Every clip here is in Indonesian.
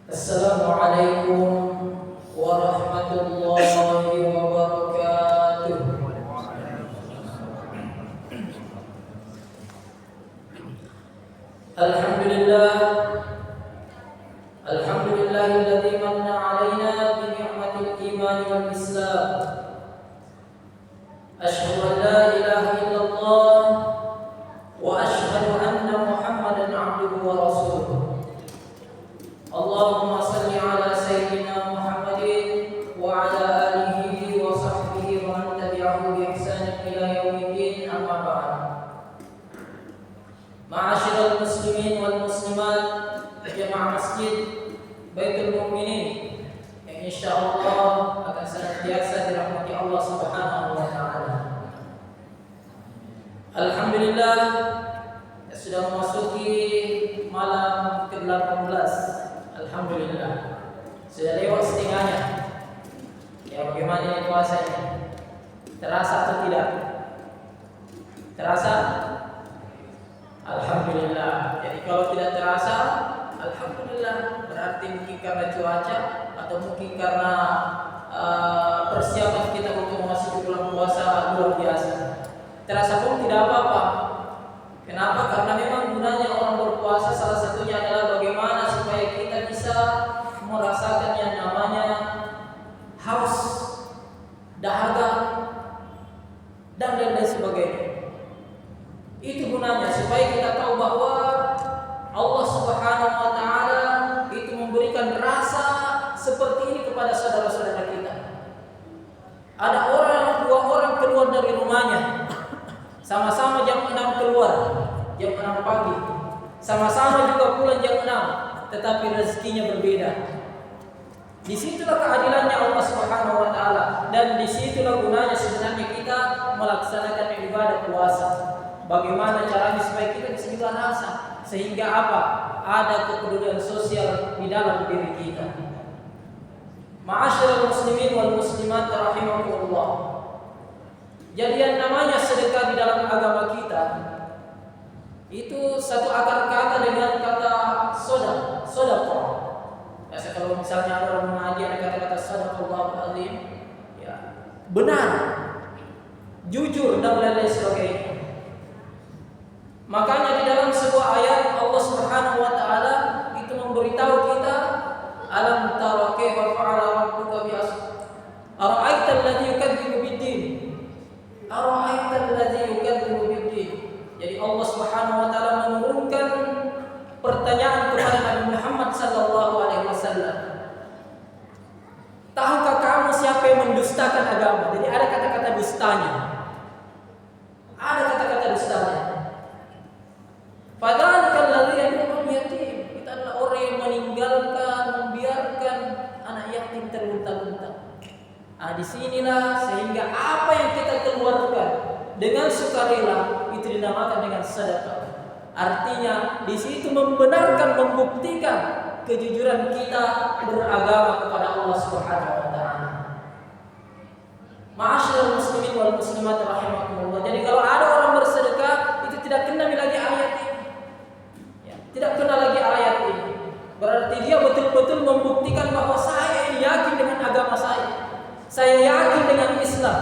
Assalamualaikum warahmatullahi wabarakatuh. Alhamdulillah, alhamdulillahilladzi manna 'alaina bi ni'matil iman wal islam. Asyhadu an la ilaha illallah wa asyhadu anna Muhammadan 'abduhu wa rasuluh. Allahumma salli ala sayyidina Muhammadin wa ala alihi wa sahbihi wa man tabi'ahu bi ihsan ila yaumiddin, amma ba'd. Ma'asyiral muslimin wal muslimat, jamaah masjid Baitul Mukminin yang insyaallah akan senantiasa dirahmati Allah Subhanahu wa taala. Alhamdulillah, sudah memasuki malam ke-18. Alhamdulillah, sudah lewat setengahnya. Ya, bagaimana ini puasanya? Terasa atau tidak? Terasa? Alhamdulillah. Jadi kalau tidak terasa, alhamdulillah, berarti mungkin karena cuaca atau mungkin karena persiapan kita untuk memasuki bulan puasa luar biasa. Terasa pun tidak apa-apa. Kenapa? Karena memang gunanya orang berpuasa salah satunya adalah bagaimana supaya kita bisa merasakan yang namanya haus, dahaga, dan lain sebagainya. Itu gunanya supaya kita tahu bahwa Allah Subhanahu wa taala itu memberikan rasa seperti ini kepada saudara-saudara kita. Ada dua orang keluar dari rumahnya. Sama-sama jam 6 keluar, jam 6 pagi. Sama-sama juga pulang jam 6, tetapi rezekinya berbeda. Disitulah keadilannya Allah Subhanahu wa taala, dan disitulah gunanya sebenarnya kita melaksanakan ibadah puasa. Bagaimana caranya supaya kita bisa juga rasa, sehingga apa? Ada kepedulian sosial di dalam diri kita. Ma'asyiral muslimin wal muslimat rahimakumullah. Jadi yang namanya sedekah di dalam agama kita itu satu akar kata dengan kata sedekah. Biasa kalau misalnya ada orang mengaji ada kata-kata sadaqallahul azim, ya, benar, jujur dan lain sebagainya. Makanya di dalam sebuah ayat Allah Subhanahu wa taala itu memberitahu kita, alam tara kaifa fa'ala rabbuka bi ashab. Ara'aita alladhi yukadzibu bid-din. Ara'aita alladhi yukadzibu bid-din. Jadi Allah Subhanahu wa taala menurunkan pertanyaan kepada Nabi Muhammad sallallahu alaihi wasallam. Tahukah kamu siapa yang mendustakan agama? Jadi ada kata-kata dustanya. Ada kata-kata dustanya. Fadzalika alladzi yad'ul yatim. Itu adalah orang yang meninggalkan, membiarkan anak yatim terlunta-lunta. Disinilah sehingga apa yang kita keluarkan dengan sukarela itu dinamakan dengan sedekah. Artinya di situ membenarkan, membuktikan kejujuran kita beragama kepada Allah Subhanahu wa taala. Ma'asyiral muslimin wal muslimat rahimakumullah. Jadi kalau ada orang bersedekah itu tidak kena lagi ayat ini. Ya, tidak kena lagi ayat ini. Berarti dia betul-betul membuktikan bahwa saya ini yakin dengan agama saya. Saya yakin dengan Islam.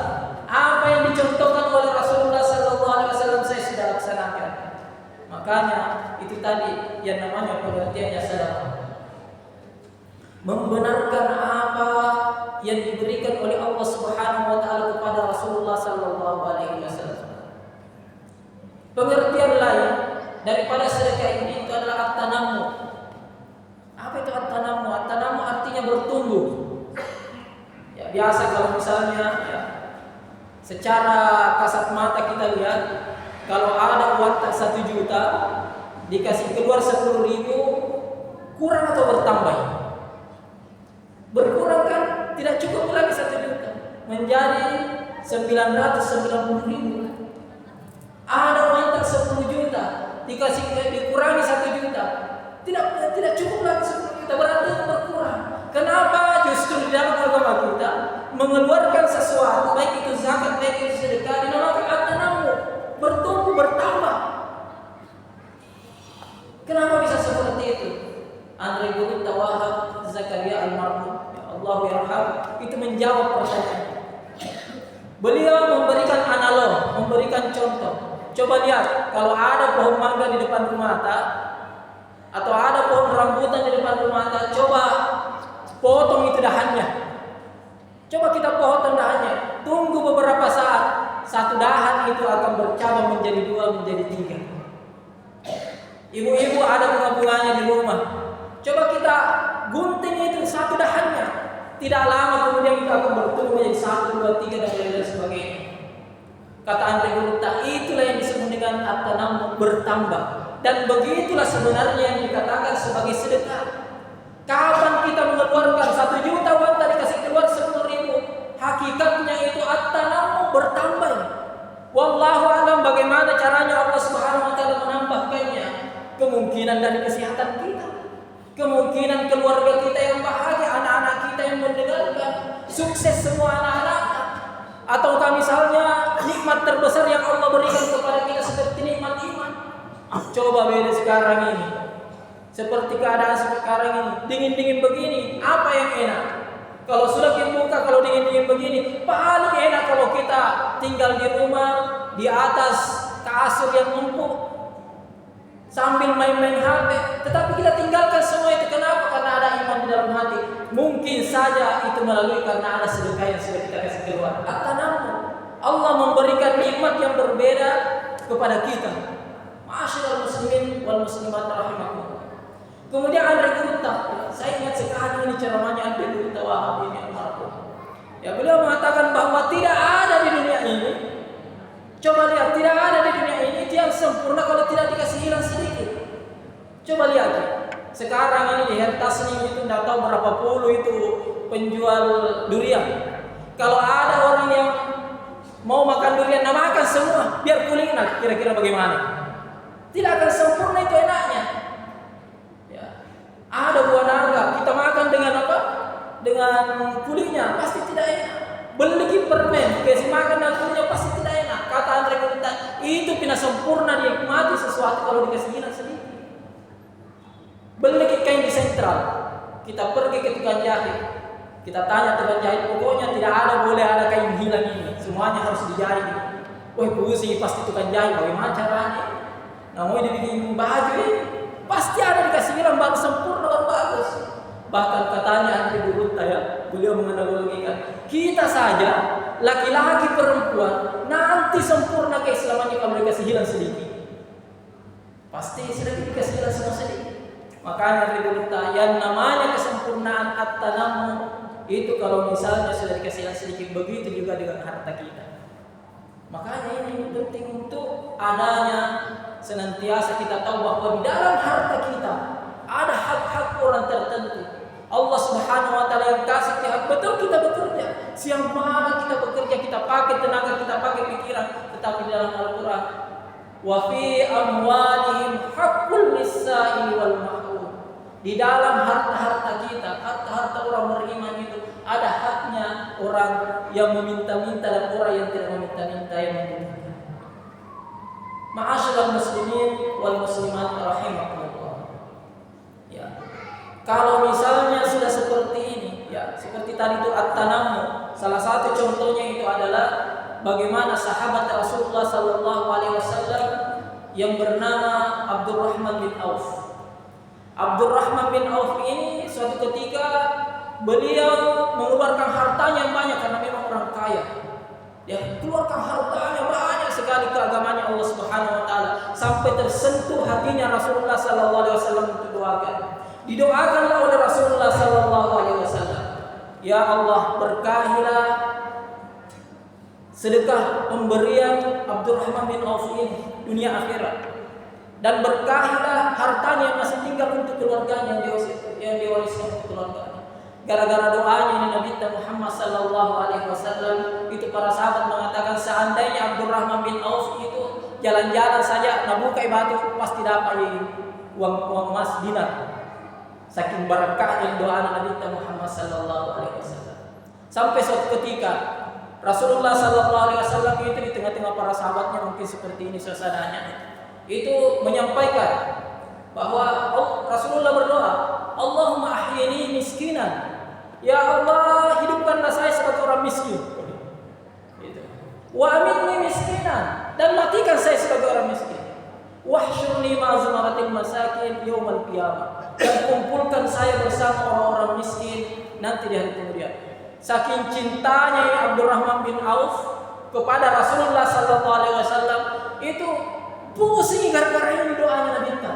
Apa yang dicontohkan oleh Rasulullah sallallahu alaihi wasallam saya sudah laksanakan. Makanya itu tadi yang namanya pengertiannya sedekah. Membenarkan apa yang diberikan oleh Allah Subhanahu wa taala kepada Rasulullah sallallahu alaihi wasallam. Pengertian lain daripada sedekah ini itu adalah at-tanammu. Apa itu at-tanammu? At-tanammu artinya bertumbuh. Ya, biasa kalau misalnya ya, secara kasat mata kita lihat, kalau ada uang 1 juta dikasih keluar 10.000, kurang atau bertambah? Berkurang kan? Tidak cukup lagi 1 juta, menjadi 990.000. Ada uang 10 juta dikurangi 1 juta, tidak cukup lagi 10 juta, berarti berkurang. Kenapa? Justru di dalam agama kita mengeluarkan sesuatu, baik itu zakat, baik itu sedekah, dinamakan at-tanammu, bertumbuh, bertambah. Kenapa bisa seperti itu? Andri bin Tawahab menjawab pertanyaan. Beliau memberikan analog, memberikan contoh. Coba lihat, kalau ada pohon mangga di depan rumah Anda, atau ada pohon rambutan di depan rumah Anda, coba potong itu dahannya. Coba kita potong dahannya. Tunggu beberapa saat, satu dahan itu akan bercabang menjadi 2, menjadi 3. Ibu-ibu ada bunga-bunganya di rumah. Coba kita gunting itu satu dahannya. Tidak lama kemudian kita akan bertumbuh menjadi 1, 2, 3 dan lain sebagainya. Kata Andre Gurutta, itulah yang disebut dengan at-tanammu, bertambah. Dan begitulah sebenarnya yang dikatakan sebagai sedekah. Kapan kita mengeluarkan 1 juta uang tadi kasih keluar 10.000, hakikatnya itu at-tanammu, bertambah. Wallahu alam bagaimana caranya Allah Subhanahu wa taala menambahkannya. Kemungkinan dari kesehatan kita, kemungkinan keluarga kita yang bahagia, anak-anak kita yang mendengarkan, sukses semua anak-anak. Ataukah misalnya nikmat terbesar yang Allah berikan kepada kita seperti nikmat iman. Coba beda sekarang ini, seperti keadaan sekarang ini, dingin-dingin begini, apa yang enak? Kalau sudah dibuka, kalau dingin-dingin begini, paling enak kalau kita tinggal di rumah, di atas kasur yang empuk, sambil main-main HP. Tetapi kita tinggalkan semua itu. Kenapa? Karena ada iman di dalam hati. Mungkin saja itu melalui karena ada sedekah yang sudah kita kasih keluar. At-tanammu, Allah memberikan nikmat yang berbeda kepada kita. Ma'asyiral muslimin wal muslimat rahimakumullah. Kemudian Andre Gurutta, saya ingat sekali ini ceramahnya Andre Gurutta Wahab ini almarhum. Ya, beliau mengatakan bahwa tidak ada di dunia ini, coba lihat, tidak ada di dunia ini itu yang sempurna kalau tidak dikasih hilang sedikit. Coba lihat, sekarang ini di Hertasni itu tidak tahu berapa puluh itu penjual durian. Kalau ada orang yang mau makan durian, nah makan semua, biar kulitnya kira-kira bagaimana? Tidak akan sempurna itu enaknya. Ya. Ada buah naga, kita makan dengan apa? Dengan kulitnya, pasti tidak enak. Beli permen, kasih makan dan kulitnya pasti tidak enak. Kata Andre Gurutta, itu tidak sempurna dinikmati sesuatu kalau dikasih hilang sedikit. Beli kain di sentral, kita pergi ke tukang jahit, kita tanya tukang jahit, pokoknya tidak ada boleh ada kain hilang ini, semuanya harus dijahit. Wah pusing pasti tukang jahit, bagaimana caranya? Nah mau dibikin baju ini, pasti ada dikasih hilang baru sempurna, baru bagus. Bahkan katanya Andre Gurutta ya, beliau menganalogikan, kita saja laki-laki perempuan nanti sempurna keislamannya kalau dikasih hilang sedikit. Pasti sedikit dikasih hilang semua sedikit. Makanya Andre Gurutta, yang namanya kesempurnaan at-tanammu itu kalau misalnya sudah dikasih hilang sedikit, begitu juga dengan harta kita. Makanya ini penting untuk adanya senantiasa kita tahu bahwa di dalam harta kita ada hak-hak orang tertentu. Allah Subhanahu wa taala yang kasih hak, betul kita bekerja. Siang malam kita bekerja, kita pakai tenaga, kita pakai pikiran, tetapi dalam Al-Qur'an wa fi amwalihim haqqul lis-sa'ili wal mahrum. Di dalam harta-harta kita, harta-harta orang beriman itu ada haknya orang yang meminta-minta dan orang yang tidak meminta-minta yang membutuhkan. Ma'asyiral muslimin wal muslimat rahimakumullah. Ya. Kalau misalnya sudah seperti ini, ya, seperti tadi itu at-tanammu, salah satu contohnya itu adalah bagaimana sahabat Rasulullah sallallahu alaihi wasallam yang bernama Abdurrahman bin Auf. Abdurrahman bin Auf ini suatu ketika beliau mengeluarkan hartanya yang banyak karena memang orang kaya. Ya, keluarkan hartanya banyak sekali ke agamanya Allah Subhanahu wa taala sampai tersentuh hatinya Rasulullah sallallahu alaihi wasallam untuk doakan. Didoakanlah oleh Rasulullah sallallahu alaihi wasallam, ya Allah, berkahilah sedekah pemberian Abdurrahman bin Auf ini dunia akhirat, dan berkahilah hartanya yang masih tinggal untuk keluarganya yang diwariskan untuk keluarganya. Gara-gara doanya ini Nabi Muhammad sallallahu alaihi wasallam itu para sahabat mengatakan seandainya Abdurrahman bin Auf itu jalan-jalan saja nabukai batu pasti dapat uang emas dinar. Saking barakahnya doa Nabi Muhammad sallallahu alaihi wasallam. Sampai suatu ketika Rasulullah sallallahu alaihi wasallam itu di tengah-tengah para sahabatnya, mungkin seperti ini suasananya, itu menyampaikan bahwa Rasulullah berdoa, Allahumma ahyini miskinan Ya Allah, hidupkanlah saya sebagai orang miskin. Gitu. Wa amitni miskinan, dan matikan saya sebagai orang miskin. Wahsyurni ma'a zumaratil masakin yaumal qiyamah, dan kumpulkan saya bersama orang-orang miskin nanti di hari kemudian. Saking cintanya Abdurrahman bin Auf kepada Rasulullah sallallahu alaihi wasallam, itu pusing gara-gara ini doanya Nabi minta.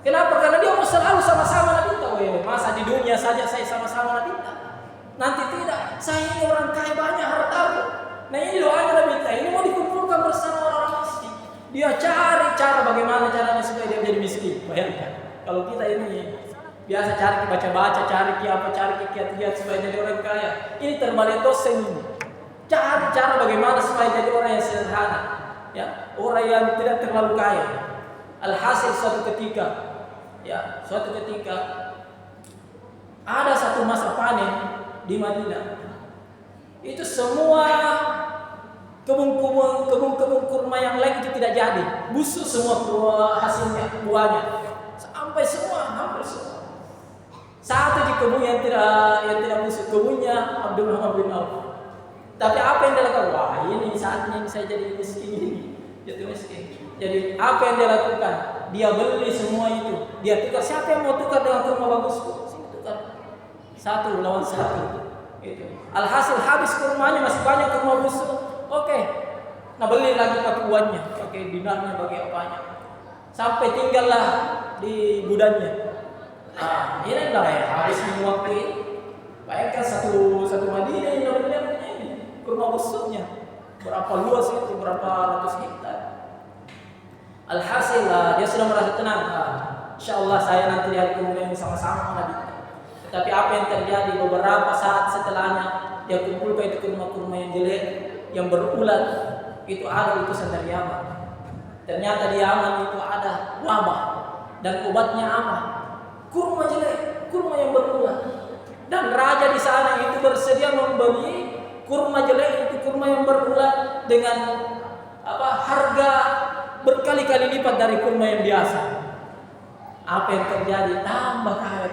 Kenapa? Karena dia mau selalu sama-sama Nabi minta. Masa di dunia saja saya sama-sama Nabi minta, nanti tidak, saya ini orang kaya banyak harta. Nah ini doanya Nabi minta, ini mau dikumpulkan bersama orang miskin. Dia cari cara bagaimana caranya supaya dia menjadi miskin. Bayangkan kalau kita ini biasa cari baca-baca, cari kiat-kiat supaya jadi orang kaya. Ini terbalik dosen ini. Cari cara bagaimana supaya jadi orang yang sederhana, ya, orang yang tidak terlalu kaya. Alhasil suatu ketika ada satu masa panen di Madinah. Itu semua kebun kurma yang lain itu tidak jadi, busuk semua hasilnya, buahnya, hampir semua. Satu di kebun yang tidak busuk, kebunnya Abdurrahman bin Auf. Tapi apa yang dia lakukan? Wah, ini saatnya saya jadi miskin, jadi miskin. Jadi apa yang dia lakukan? Dia beli semua itu, dia tukar. Siapa yang mau tukar dengan kurma bagusku? Sini tukar. Satu lawan satu. Itu. Alhasil habis kurmanya, masih banyak kurma busuk. Oke. Nah beli lagi pakai pakai dinarnya, bagi apanya. Sampai tinggallah di gudangnya. Nah, ini dah ya, habis waktu ini. Bayangkan satu Madinah yang namanya ini kurma busuknya. Berapa luas itu, berapa ratus hektar. Alhasil dia sudah merasa tenang. Insyaallah saya nanti di hari kemudian sama-sama Nabi. Tetapi apa yang terjadi beberapa saat setelahnya, dia kumpulkan itu kurma-kurma yang jelek, yang berulat, itu ada utusan dari Yaman. Ternyata di Yaman itu ada wabah dan obatnya apa? Kurma jelek, kurma yang berulat. Dan raja di sana itu bersedia membeli kurma jelek itu, kurma yang berulat dengan harga berkali-kali lipat dari kurma yang biasa. Apa yang terjadi? Tambah kaya.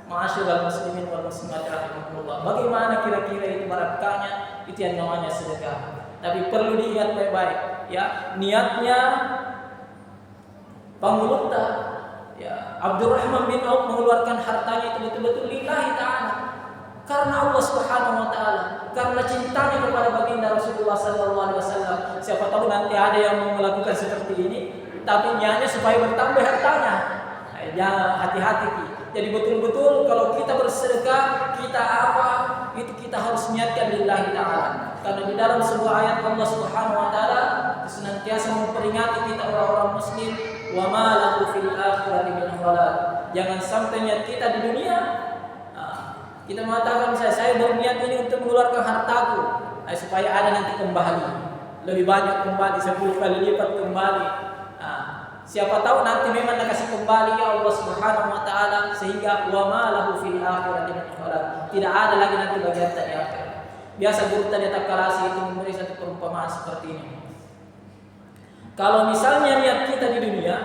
Ma'asyiral muslimin wal muslimat rahimakumullah. Bagaimana kira-kira itu barakahnya? Itu yang namanya sedekah. Tapi perlu diingat baik-baik, ya, niatnya pengulta, ya, Abdurrahman bin Auf mengeluarkan hartanya itu betul-betul lillahi ta'ala, karena Allah Subhanahu wa taala, karena cintanya kepada baginda Rasulullah sallallahu alaihi wasallam. Siapa tahu nanti ada yang mau melakukan seperti ini, tapi niatnya supaya bertambah hartanya. Ya, hati-hati. Jadi betul-betul kalau kita bersedekah, kita itu kita harus niatkan lillahi ta'ala. Karena di dalam sebuah ayat Allah Subhanahu wa taala senantiasa memperingati kita orang-orang muslim, wa ma lahu fil akhirati min khalaq. Jangan sampai niat kita di dunia, kita mengatakan saya berniat ini untuk mengeluarkan hartaku, supaya ada nanti kembali, lebih banyak kembali, 10 kali lipat kembali. Siapa tahu nanti memang dikasih kembali ya Allah Subhanahu wa taala, sehingga wa ma lahu fil akhirati min khalaq. Tidak ada lagi nanti bagian di akhirat. Biasa guru tadi takalasi itu memberi satu perumpamaan seperti ini. Kalau misalnya niat kita di dunia,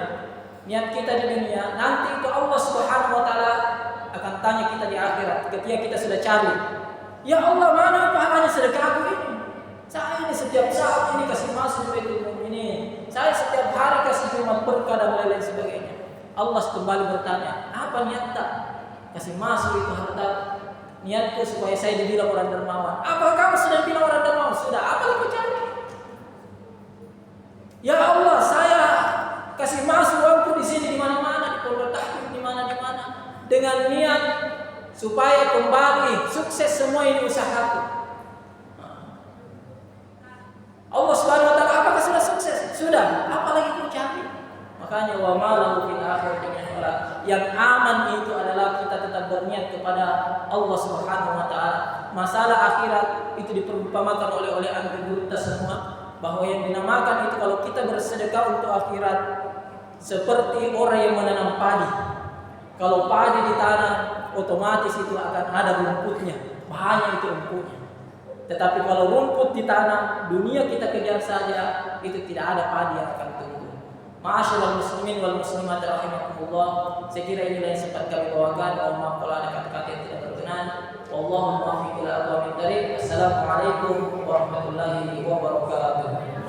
nanti itu Allah Subhanahu wa taala akan tanya kita di akhirat ketika kita sudah cari. Ya Allah, mana pahalanya sedekahku ini? Saya ini setiap saat ini kasih masuk Baitul Mukminin. Saya setiap hari kasih cuma berkah dan lain-lain sebagainya. Allah kembali bertanya, apa niat tak? Kasih masuk itu harta. Niatku supaya saya dibilang orang dermawan. Apa kamu sudah dibilang orang dermawan? Sudah. Apa yang kau cari? Ya Allah, saya kasih masuk uangku di sini, di mana-mana, di pondok tahqiq, di mana, dengan niat supaya kembali sukses semua ini usahaku. Allah Subhanahu wa taala, apakah sudah sukses? Sudah. Apa lagi kau cari? Makanya wa ma lahu fil akhirati min khalaq. Yang aman itu adalah kita tetap berniat kepada Allah Subhanahu wa taala. Masalah akhirat itu diperumpamakan oleh ahli kita semua, bahwa yang dinamakan itu kalau kita bersedekah untuk akhirat seperti orang yang menanam padi. Kalau padi ditanam, otomatis itu akan ada rumputnya, banyak itu rumputnya. Tetapi kalau rumput ditanam, dunia kita kejar saja, itu tidak ada padi yang akan tumbuh. Ma'asyiral muslimin wal muslimat rahimakumullah. Saya kira inilah yang sempat kami bawakan. Mohon maaf kalau ada kata-kata yang tidak berkenan. Wallahul muwaffiq ila aqwamit thariq. Assalamualaikum warahmatullahi wabarakatuh.